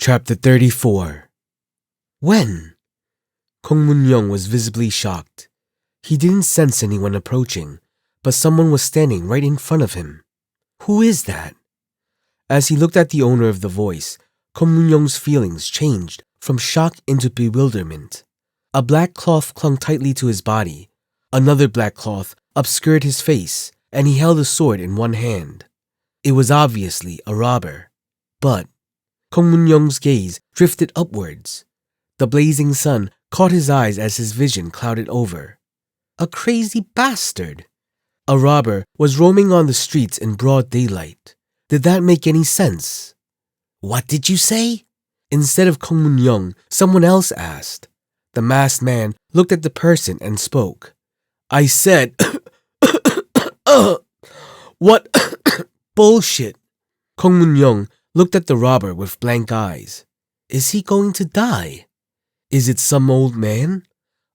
Chapter 34. When? Kong Mun-young was visibly shocked. He didn't sense anyone approaching, but someone was standing right in front of him. Who is that? As he looked at the owner of the voice, Kong Mun-young's feelings changed from shock into bewilderment. A black cloth clung tightly to his body. Another black cloth obscured his face, and he held a sword in one hand. It was obviously a robber. But Kong Mun-young's gaze drifted upwards. The blazing sun caught his eyes as his vision clouded over. A crazy bastard! A robber was roaming on the streets in broad daylight. Did that make any sense? What did you say? Instead of Kong Mun-young, someone else asked. The masked man looked at the person and spoke. I said, what bullshit? Kong Mun-young looked at the robber with blank eyes. Is he going to die? Is it some old man?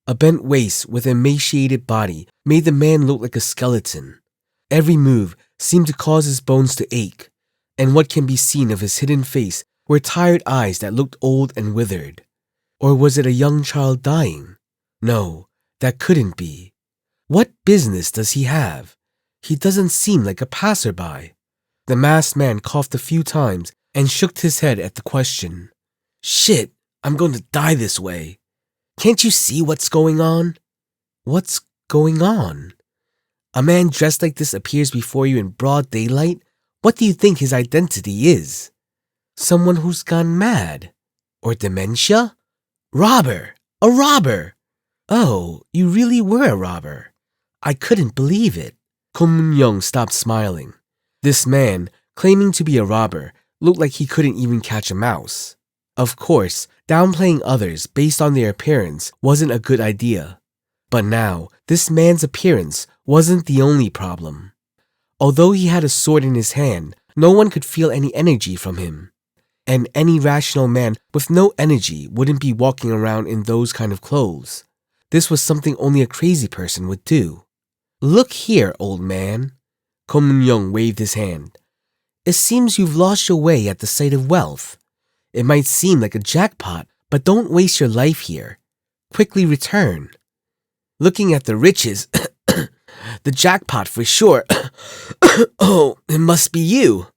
A bent waist with an emaciated body made the man look like a skeleton. Every move seemed to cause his bones to ache, and what can be seen of his hidden face were tired eyes that looked old and withered. Or was it a young child dying? No, that couldn't be. What business does he have? He doesn't seem like a passerby. The masked man coughed a few times and shook his head at the question. Shit, I'm going to die this way. Can't you see what's going on? What's going on? A man dressed like this appears before you in broad daylight? What do you think his identity is? Someone who's gone mad? Or dementia? Robber! A robber! Oh, you really were a robber. I couldn't believe it. Kong Mun-young stopped smiling. This man, claiming to be a robber, looked like he couldn't even catch a mouse. Of course, downplaying others based on their appearance wasn't a good idea. But now, this man's appearance wasn't the only problem. Although he had a sword in his hand, no one could feel any energy from him. And any rational man with no energy wouldn't be walking around in those kind of clothes. This was something only a crazy person would do. Look here, old man. Kong Mun-young waved his hand. It seems you've lost your way at the sight of wealth. It might seem like a jackpot, but don't waste your life here. Quickly return. Looking at the riches, the jackpot for sure. Oh, it must be you.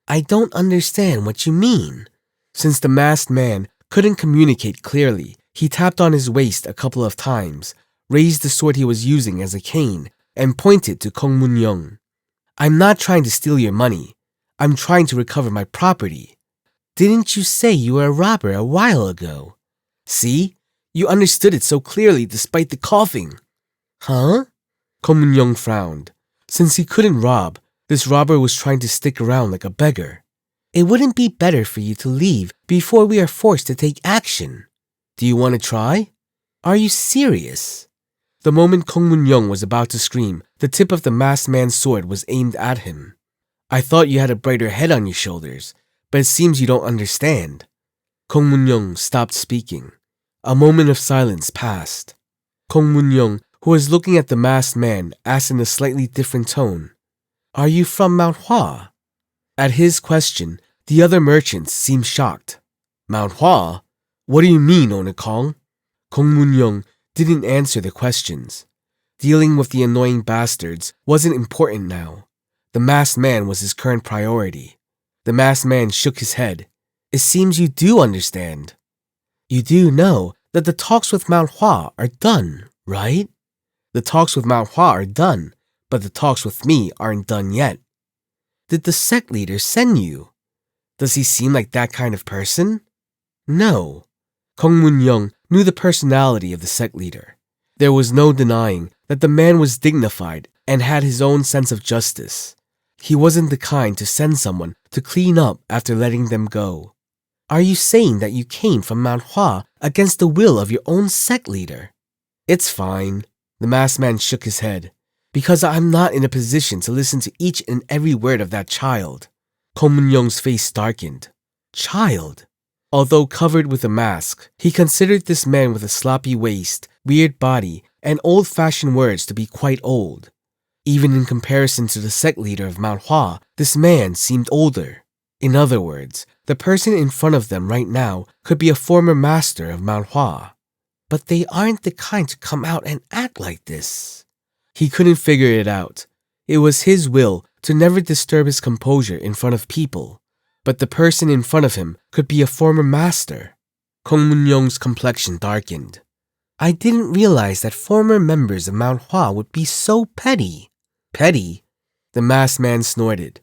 I don't understand what you mean. Since the masked man couldn't communicate clearly, he tapped on his waist a couple of times, raised the sword he was using as a cane, and pointed to Kong Mun-young. I'm not trying to steal your money. I'm trying to recover my property. Didn't you say you were a robber a while ago? See? You understood it so clearly despite the coughing. Huh? Kong Mun-young frowned. Since he couldn't rob, this robber was trying to stick around like a beggar. It wouldn't be better for you to leave before we are forced to take action. Do you want to try? Are you serious? The moment Kong Mun-young was about to scream, the tip of the masked man's sword was aimed at him. I thought you had a brighter head on your shoulders, but it seems you don't understand. Kong Mun-young stopped speaking. A moment of silence passed. Kong Mun-young, who was looking at the masked man, asked in a slightly different tone, Are you from Mount Hua? At his question, the other merchants seemed shocked. Mount Hua? What do you mean, Owner Kong? Kong Mun-young didn't answer the questions. Dealing with the annoying bastards wasn't important now. The masked man was his current priority. The masked man shook his head. It seems you do understand. You do know that the talks with Mount Hua are done, right? The talks with Mount Hua are done, but the talks with me aren't done yet. Did the sect leader send you? Does he seem like that kind of person? No. Kong Mun-young knew the personality of the sect leader. There was no denying that the man was dignified and had his own sense of justice. He wasn't the kind to send someone to clean up after letting them go. Are you saying that you came from Mount Hua against the will of your own sect leader? It's fine. The masked man shook his head. Because I'm not in a position to listen to each and every word of that child. Kong Mun-young's face darkened. Child? Although covered with a mask, he considered this man with a sloppy waist, weird body, and old-fashioned words to be quite old. Even in comparison to the sect leader of Mount Hua, this man seemed older. In other words, The person in front of them right now could be a former master of Mount Hua. But they aren't the kind to come out and act like this. He couldn't figure it out. It was his will to never disturb his composure in front of people. But the person in front of him could be a former master. Kong Mun-young's complexion darkened. I didn't realize that former members of Mount Hua would be so petty. Petty? The masked man snorted.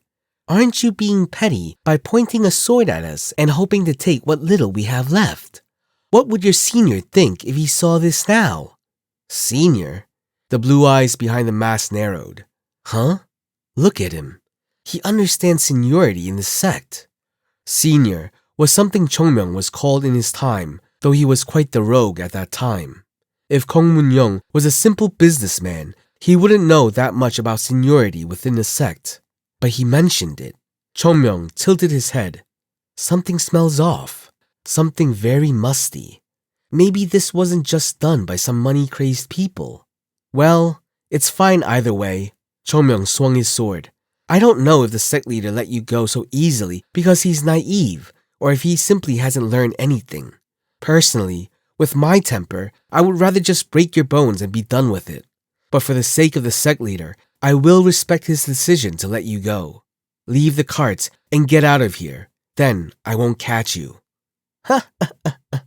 Aren't you being petty by pointing a sword at us and hoping to take what little we have left? What would your senior think if he saw this now? Senior? The blue eyes behind the mask narrowed. Huh? Look at him. He understands seniority in the sect. Senior was something Jongnam was called in his time, though he was quite the rogue at that time. If Kong Mun-young was a simple businessman, he wouldn't know that much about seniority within the sect. But he mentioned it. Jongnam tilted his head. Something smells off. Something very musty. Maybe this wasn't just done by some money-crazed people. Well, it's fine either way. Jongnam swung his sword. I don't know if the sect leader let you go so easily because he's naive or if he simply hasn't learned anything. Personally, with my temper, I would rather just break your bones and be done with it. But for the sake of the sect leader, I will respect his decision to let you go. Leave the carts and get out of here. Then I won't catch you. Ha ha ha ha.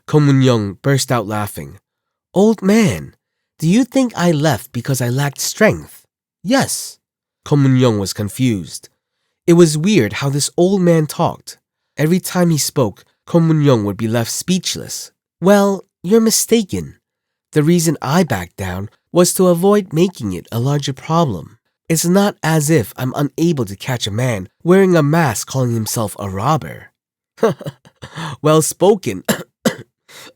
Kong Mun-young burst out laughing. Old man, do you think I left because I lacked strength? Yes. Kong Mun-young was confused. It was weird how this old man talked. Every time he spoke, Kong Mun-young would be left speechless. Well, you're mistaken. The reason I backed down was to avoid making it a larger problem. It's not as if I'm unable to catch a man wearing a mask calling himself a robber. Well spoken.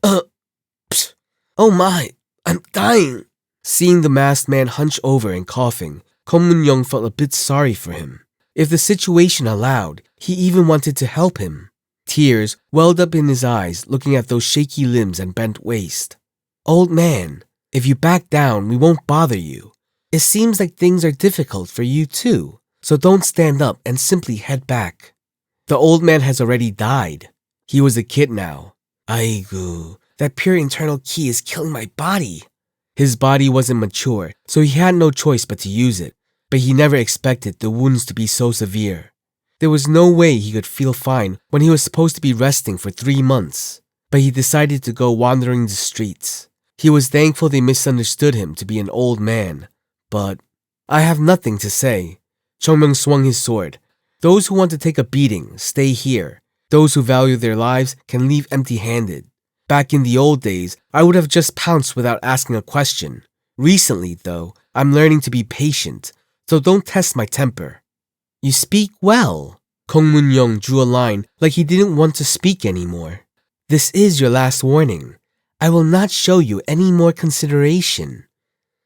Oh my, I'm dying. Seeing the masked man hunch over and coughing, Kong Mun-young felt a bit sorry for him. If the situation allowed, he even wanted to help him. Tears welled up in his eyes looking at those shaky limbs and bent waist. Old man, if you back down, we won't bother you. It seems like things are difficult for you too, so don't stand up and simply head back. The old man has already died. He was a kid now. Aigu, that pure internal ki is killing my body. His body wasn't mature, so he had no choice but to use it, but he never expected the wounds to be so severe. There was no way he could feel fine when he was supposed to be resting for 3 months, but he decided to go wandering the streets. He was thankful they misunderstood him to be an old man, but I have nothing to say. Jongnam swung his sword. Those who want to take a beating, stay here. Those who value their lives can leave empty-handed. Back in the old days, I would have just pounced without asking a question. Recently, though, I'm learning to be patient, so don't test my temper. You speak well. Kong Mun-young drew a line like he didn't want to speak anymore. This is your last warning. I will not show you any more consideration.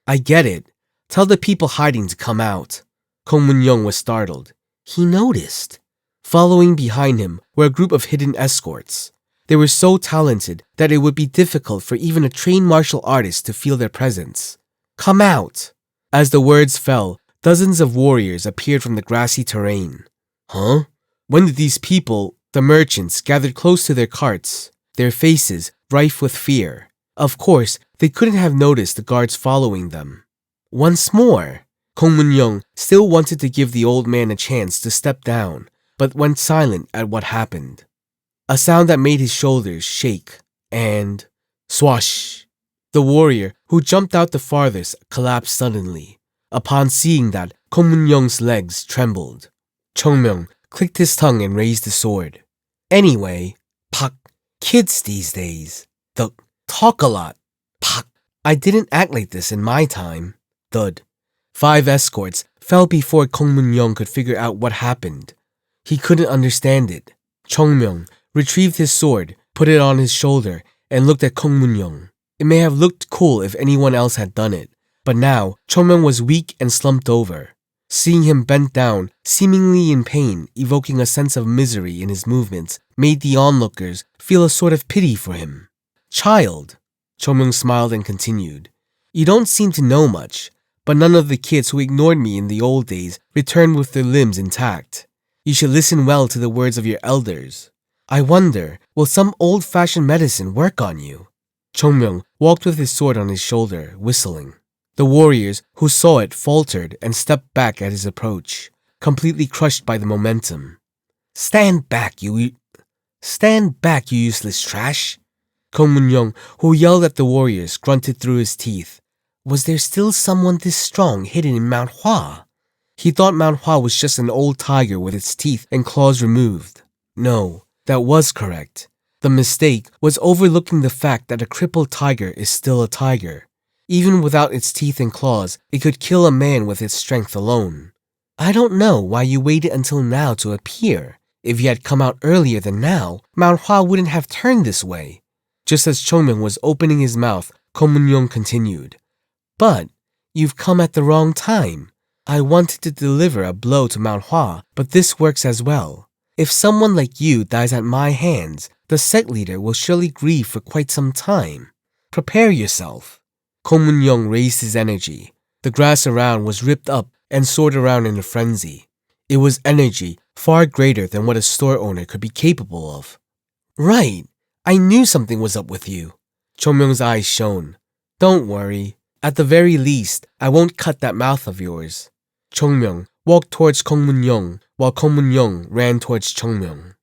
I get it. Tell the people hiding to come out. Kong Mun-young was startled. He noticed. Following behind him were a group of hidden escorts. They were so talented that it would be difficult for even a trained martial artist to feel their presence. Come out! As the words fell, dozens of warriors appeared from the grassy terrain. Huh? When did these people, the merchants, gathered close to their carts, their faces rife with fear? Of course, they couldn't have noticed the guards following them. Once more! Kong Mun-young still wanted to give the old man a chance to step down, but went silent at what happened. A sound that made his shoulders shake, and swash! The warrior who jumped out the farthest collapsed suddenly. Upon seeing that, Kong Mun-young's legs trembled. Jongnam clicked his tongue and raised the sword. Anyway, pak, kids these days, talk a lot. Pak, I didn't act like this in my time. Thud. 5 escorts fell before Kong Mun-young could figure out what happened. He couldn't understand it. Jongnam retrieved his sword, put it on his shoulder, and looked at Kong Mun-young. It may have looked cool if anyone else had done it, but now Jongnam was weak and slumped over. Seeing him bent down, seemingly in pain, evoking a sense of misery in his movements, made the onlookers feel a sort of pity for him. Child, Jongnam smiled and continued. You don't seem to know much, but none of the kids who ignored me in the old days returned with their limbs intact. You should listen well to the words of your elders. I wonder, will some old-fashioned medicine work on you? Jongnam walked with his sword on his shoulder, whistling. The warriors who saw it faltered and stepped back at his approach, completely crushed by the momentum. Stand back, you useless trash! Kong who yelled at the warriors, grunted through his teeth. Was there still someone this strong hidden in Mount Hua? He thought Mount Hua was just an old tiger with its teeth and claws removed. No, that was correct. The mistake was overlooking the fact that a crippled tiger is still a tiger. Even without its teeth and claws, it could kill a man with its strength alone. I don't know why you waited until now to appear. If you had come out earlier than now, Mount Hua wouldn't have turned this way. Just as Jongnam was opening his mouth, Kong continued. But you've come at the wrong time. I wanted to deliver a blow to Mount Hua, but this works as well. If someone like you dies at my hands, the sect leader will surely grieve for quite some time. Prepare yourself. Kong raised his energy. The grass around was ripped up and soared around in a frenzy. It was energy far greater than what a store owner could be capable of. Right, I knew something was up with you. Jongnam's eyes shone. Don't worry. At the very least, I won't cut that mouth of yours. Jongnam walked towards Kong while Kong ran towards Jongnam.